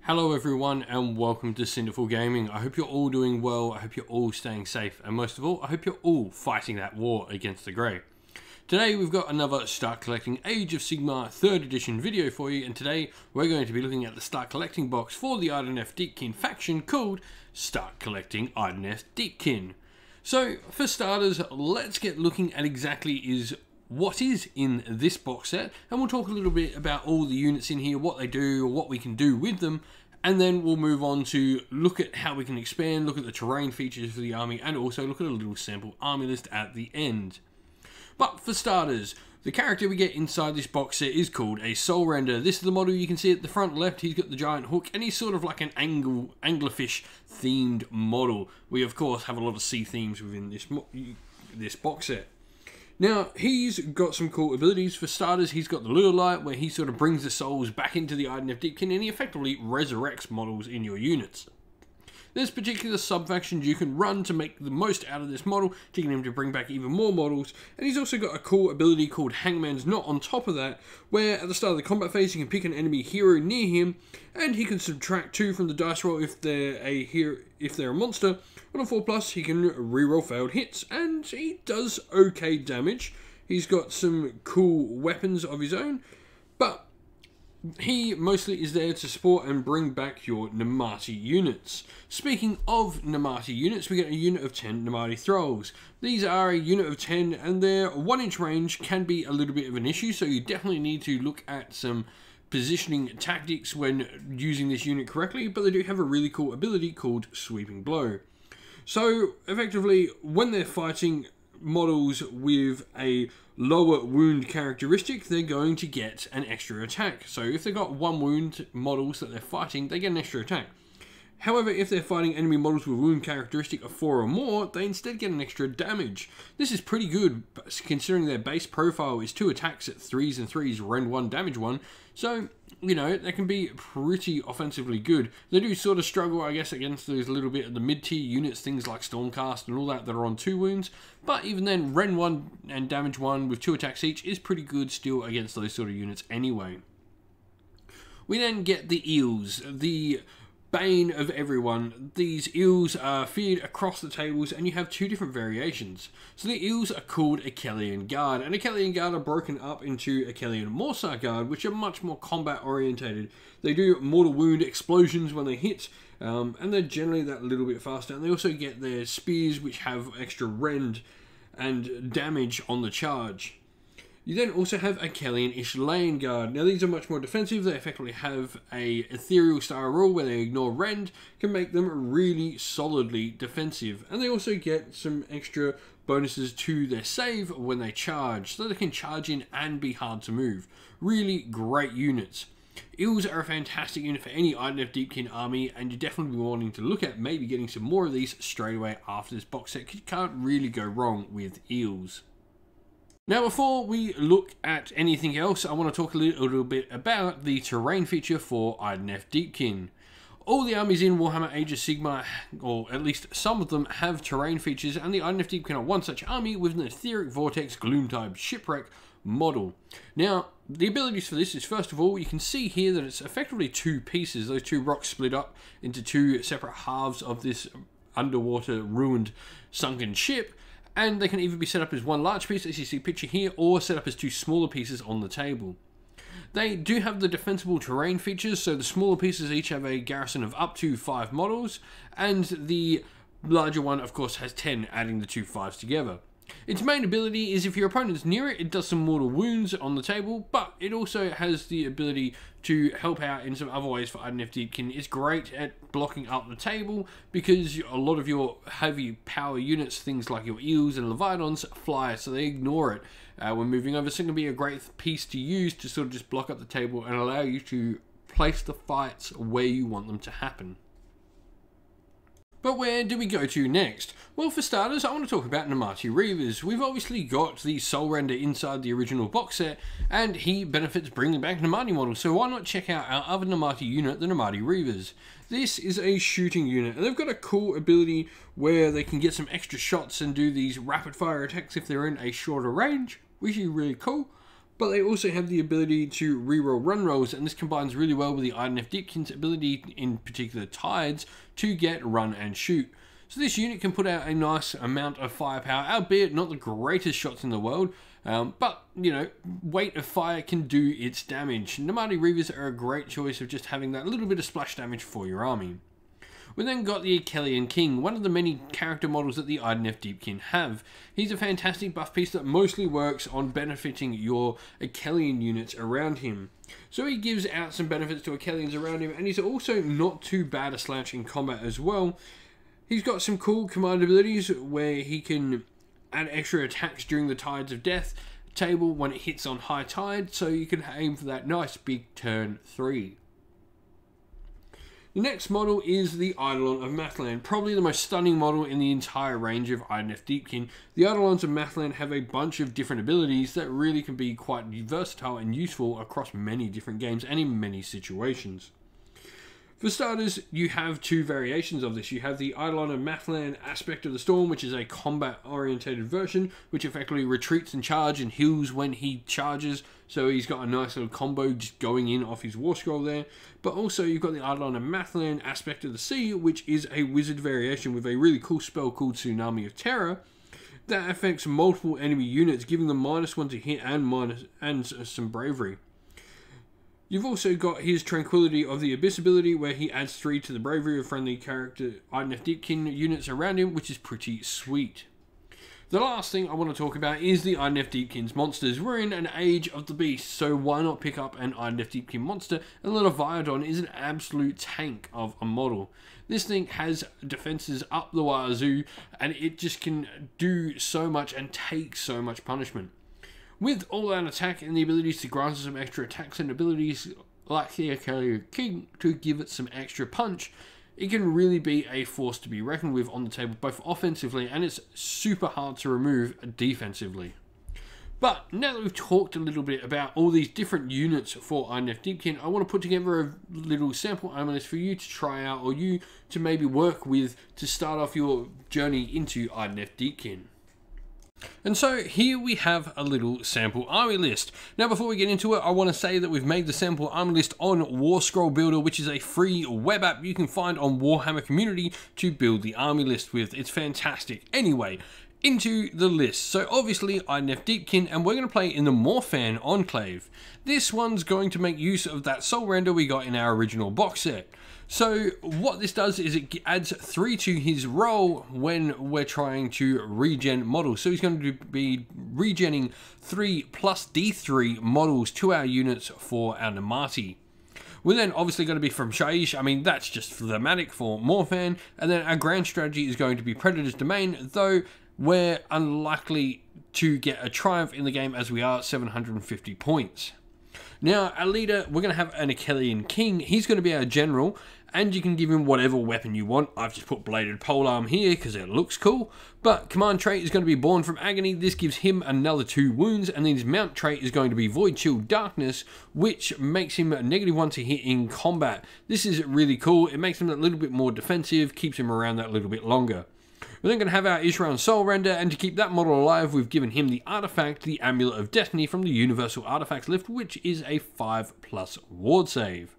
Hello everyone and welcome to Cinderful Gaming. I hope you're all doing well, I hope you're all staying safe, and most of all, I hope you're all fighting that war against the Grey. Today we've got another Start Collecting Age of Sigmar 3rd edition video for you, and today we're going to be looking at the Start Collecting box for the Idoneth Deepkin faction called Start Collecting Idoneth Deepkin. So for starters, let's get looking at exactly what is in this box set, and we'll talk a little bit about all the units in here, what they do, what we can do with them, and then we'll move on to look at how we can expand, look at the terrain features for the army, and also look at a little sample army list at the end. But for starters, the character we get inside this box set is called a Soul Render. This is the model you can see at the front left. He's got the giant hook, and he's sort of like an anglerfish themed model. We of course have a lot of sea themes within this box set. Now, he's got some cool abilities. For starters, he's got the Lure Light, where he sort of brings the souls back into the Idoneth Deepkin, and he effectively resurrects models in your units. There's particular sub-factions you can run to make the most out of this model, to get him to bring back even more models, and he's also got a cool ability called Hangman's Knot on top of that, where at the start of the combat phase you can pick an enemy hero near him, and he can subtract 2 from the dice roll if they're a monster. On a 4+, he can reroll failed hits, and he does okay damage. He's got some cool weapons of his own, but he mostly is there to support and bring back your Namati units. Speaking of Namati units, we get a unit of 10 Namati Thralls. These are a unit of 10, and their 1-inch range can be a little bit of an issue, so you definitely need to look at some positioning tactics when using this unit correctly, but they do have a really cool ability called Sweeping Blow. So effectively, when they're fighting models with a lower wound characteristic, they're going to get an extra attack. So if they've got 1 wound models that they're fighting, they get an extra attack. However, if they're fighting enemy models with wound characteristic of 4 or more, they instead get an extra damage. This is pretty good, considering their base profile is 2 attacks at 3s and 3s, rend 1, damage 1. So, you know, they can be pretty offensively good. They do sort of struggle, I guess, against those little bit of the mid-tier units, things like Stormcast and all that are on 2 wounds. But even then, rend 1 and damage 1 with 2 attacks each is pretty good still against those sort of units anyway. We then get the Eels, the bane of everyone. These eels are feared across the tables, and you have 2 different variations. So the eels are called Achillean Guard, and Achillean Guard are broken up into Achillean Morsar Guard, which are much more combat orientated. They do mortal wound explosions when they hit, and they're generally that little bit faster, and they also get their spears, which have extra rend and damage on the charge. You then also have Achillean Ishlean Guard. Now these are much more defensive. They effectively have a ethereal style rule where they ignore rend, can make them really solidly defensive. And they also get some extra bonuses to their save when they charge, so they can charge in and be hard to move. Really great units. Eels are a fantastic unit for any Idoneth Deepkin army, and you definitely be wanting to look at maybe getting some more of these straight away after this box set, because you can't really go wrong with eels. Now, before we look at anything else, I want to talk a little bit about the terrain feature for Idoneth Deepkin. All the armies in Warhammer Age of Sigmar, or at least some of them, have terrain features, and the Idoneth Deepkin are one such army with an Etheric Vortex Gloom-type Shipwreck model. Now, the abilities for this is, first of all, you can see here that it's effectively 2 pieces. Those 2 rocks split up into 2 separate halves of this underwater ruined sunken ship. And they can either be set up as 1 large piece, as you see picture here, or set up as 2 smaller pieces on the table. They do have the defensible terrain features, so the smaller pieces each have a garrison of up to 5 models, and the larger one, of course, has 10, adding the 2 5s together. Its main ability is if your opponent is near it, it does some mortal wounds on the table, but it also has the ability to help out in some other ways for Idoneth Deepkin. It's great at blocking up the table, because a lot of your heavy power units, things like your eels and leviathans, fly, so they ignore it when moving over. So it can be a great piece to use to sort of just block up the table and allow you to place the fights where you want them to happen. But where do we go to next? Well, for starters, I want to talk about Namati Reavers. We've obviously got the Soul Render inside the original box set, and he benefits bringing back Namati models, so why not check out our other Namati unit, the Namati Reavers. This is a shooting unit, and they've got a cool ability where they can get some extra shots and do these rapid fire attacks if they're in a shorter range, which is really cool. But they also have the ability to reroll run rolls, and this combines really well with the Idoneth Deepkin's ability, in particular Tides, to get run and shoot. So this unit can put out a nice amount of firepower, albeit not the greatest shots in the world, but, you know, weight of fire can do its damage. Namadi Reavers are a great choice of just having that little bit of splash damage for your army. We then got the Achillean King, one of the many character models that the Idoneth Deepkin have. He's a fantastic buff piece that mostly works on benefiting your Achillean units around him. So he gives out some benefits to Achilleans around him, and he's also not too bad a slouch in combat as well. He's got some cool command abilities where he can add extra attacks during the Tides of Death table when it hits on high tide, so you can aim for that nice big turn 3. The next model is the Eidolon of Mathland, probably the most stunning model in the entire range of Idoneth Deepkin. The Eidolons of Mathland have a bunch of different abilities that really can be quite versatile and useful across many different games and in many situations. For starters, you have two variations of this. You have the Eidolon of Mathland Aspect of the Storm, which is a combat-orientated version, which effectively retreats and charges and heals when he charges. So he's got a nice little combo just going in off his War Scroll there. But also you've got the Eidolon of Mathland Aspect of the Sea, which is a wizard variation with a really cool spell called Tsunami of Terror that affects multiple enemy units, giving them -1 to hit and some bravery. You've also got his Tranquility of the Abyss ability, where he adds 3 to the bravery of friendly character Idoneth Deepkin units around him, which is pretty sweet. The last thing I want to talk about is the Idoneth Deepkin's monsters. We're in an age of the beast, so why not pick up an Idoneth Deepkin monster? And the Leviathan is an absolute tank of a model. This thing has defenses up the wazoo, and it just can do so much and take so much punishment. With all that attack and the abilities to grant some extra attacks and abilities like the Achillean King to give it some extra punch, it can really be a force to be reckoned with on the table, both offensively, and it's super hard to remove defensively. But now that we've talked a little bit about all these different units for Idoneth Deepkin, I want to put together a little sample armor list for you to try out, or you to maybe work with to start off your journey into Idoneth Deepkin. And so here we have a little sample army list. Now before we get into it, I want to say that we've made the sample army list on War Scroll Builder, which is a free web app you can find on Warhammer Community to build the army list with. It's fantastic. Anyway, into the list. So obviously Idoneth Deepkin, and we're going to play in the Morphan Enclave. This one's going to make use of that soul render we got in our original box set. So what this does is it adds 3 to his roll when we're trying to regen models. So he's going to be regenning 3 plus D3 models to our units for our Namati. We're then obviously going to be from Shaiish. I mean, that's just thematic for Morphan. And then our grand strategy is going to be Predator's Domain, though we're unlikely to get a triumph in the game as we are at 750 points. Now, our leader, we're going to have an Achillean King. He's going to be our general, and you can give him whatever weapon you want. I've just put Bladed Polearm here because it looks cool. But command trait is going to be Born from Agony. This gives him another 2 wounds, and then his mount trait is going to be Void Chill Darkness, which makes him -1 to hit in combat. This is really cool. It makes him a little bit more defensive, keeps him around that little bit longer. We're then going to have our Ishran Soul Render, and to keep that model alive, we've given him the artifact, the Amulet of Destiny from the Universal Artifacts lift, which is a 5+ ward save.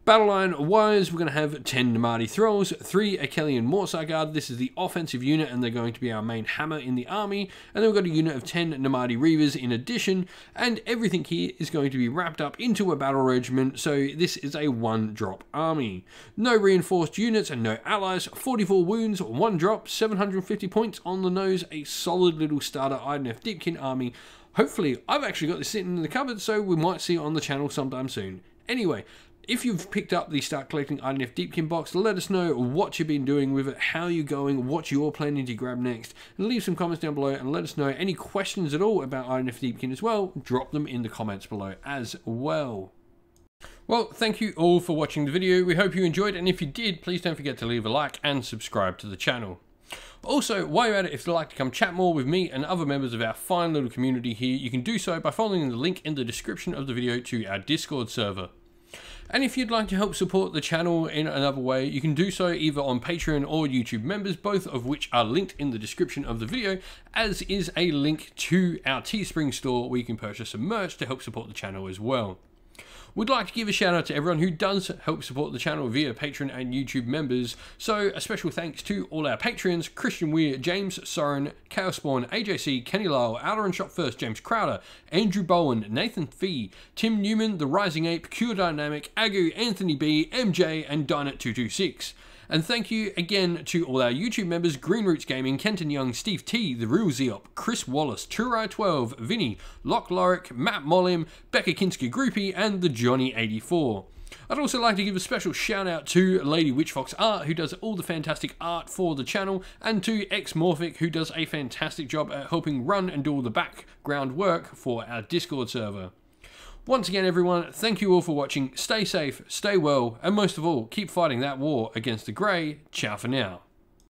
Battle line wise, we're going to have 10 Namadi Thralls, 3 Achillean Mortsar Guard. This is the offensive unit, and they're going to be our main hammer in the army. And then we've got a unit of 10 Namadi Reavers in addition, and everything here is going to be wrapped up into a battle regiment, so this is a 1-drop army. No reinforced units and no allies, 44 wounds, 1 drop, 750 points on the nose, a solid little starter Idoneth Deepkin army. Hopefully, I've actually got this sitting in the cupboard, so we might see it on the channel sometime soon. Anyway, if you've picked up the Start Collecting Idoneth Deepkin box, let us know what you've been doing with it, how you're going, what you're planning to grab next, and leave some comments down below and let us know any questions at all about Idoneth Deepkin as well. Drop them in the comments below as well. Well, thank you all for watching the video. We hope you enjoyed, and if you did, please don't forget to leave a like and subscribe to the channel. Also, while you're at it, if you'd like to come chat more with me and other members of our fine little community here, you can do so by following the link in the description of the video to our Discord server. And if you'd like to help support the channel in another way, you can do so either on Patreon or YouTube members, both of which are linked in the description of the video, as is a link to our Teespring store where you can purchase some merch to help support the channel as well. We'd like to give a shout out to everyone who does help support the channel via Patreon and YouTube members. So a special thanks to all our patrons: Christian Weir, James Soren, Chaos Spawn, AJC, Kenny Lyle, Outer and Shot First, James Crowder, Andrew Bowen, Nathan Fee, Tim Newman, The Rising Ape, Cure Dynamic, Agu, Anthony B, MJ, and Dynet226. And thank you again to all our YouTube members: Green Roots Gaming, Kenton Young, Steve T, The Real Zeop, Chris Wallace, Turai12, Vinny, Lock Lorick, Matt Mollim, Becca Kinski Groupie, and the Johnny84. I'd also like to give a special shout out to Lady Witchfox Art, who does all the fantastic art for the channel, and to Xmorphic, who does a fantastic job at helping run and do all the background work for our Discord server. Once again, everyone, thank you all for watching. Stay safe, stay well, and most of all, keep fighting that war against the Grey. Ciao for now.